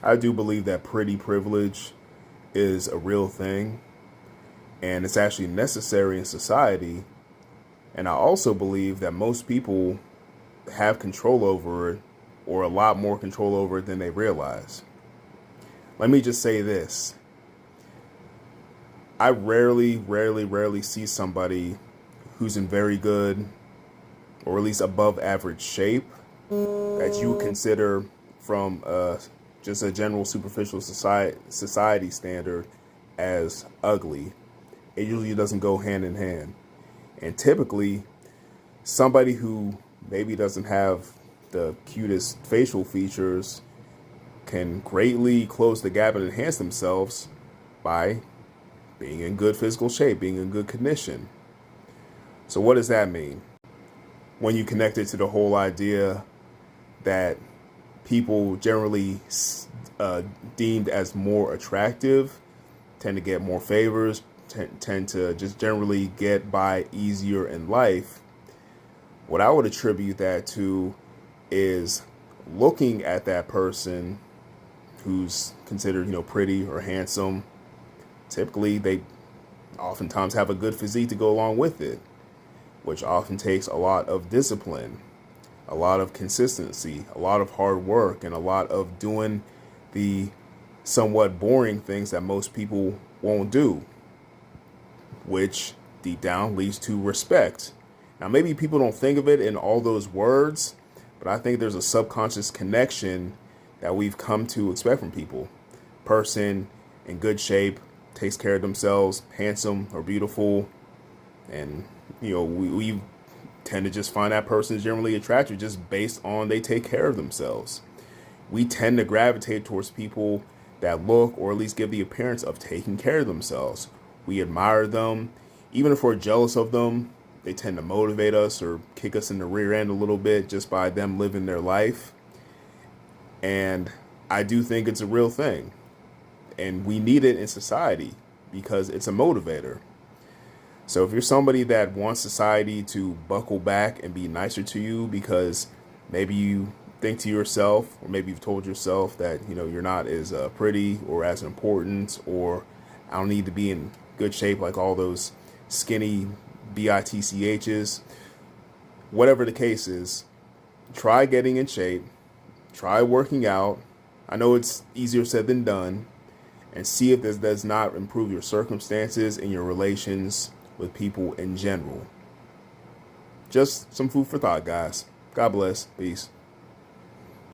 I do believe that pretty privilege is a real thing and it's actually necessary in society. And I also believe that most people have control over it, or a lot more control over it than they realize. Let me just say this. I rarely see somebody who's in very good or at least above average shape that you would consider from just a general superficial society standard as ugly. It usually doesn't go hand in hand. And typically, somebody who maybe doesn't have the cutest facial features can greatly close the gap and enhance themselves by being in good physical shape, being in good condition. So what does that mean? When you connect it to the whole idea that people generally deemed as more attractive tend to get more favors, tend to just generally get by easier in life, what I would attribute that to is looking at that person who's considered, pretty or handsome. Typically, they oftentimes have a good physique to go along with it, which often takes a lot of discipline, a lot of consistency, a lot of hard work, and a lot of doing the somewhat boring things that most people won't do, which deep down leads to respect. Now, maybe people don't think of it in all those words, but I think there's a subconscious connection that we've come to expect from people. Person in good shape, takes care of themselves, handsome or beautiful, and we tend to just find that person is generally attractive just based on they take care of themselves. We tend to gravitate towards people that look or at least give the appearance of taking care of themselves. We admire them. Even if we're jealous of them, they tend to motivate us or kick us in the rear end a little bit just by them living their life. And I do think it's a real thing. And we need it in society because it's a motivator. So if you're somebody that wants society to buckle back and be nicer to you because maybe you think to yourself, or maybe you've told yourself that, you're not as pretty or as important, or I don't need to be in good shape like all those skinny bitchs, whatever the case is, try getting in shape, try working out. I know it's easier said than done, and see if this does not improve your circumstances and your relations with people in general. Just some food for thought, guys. God bless. Peace.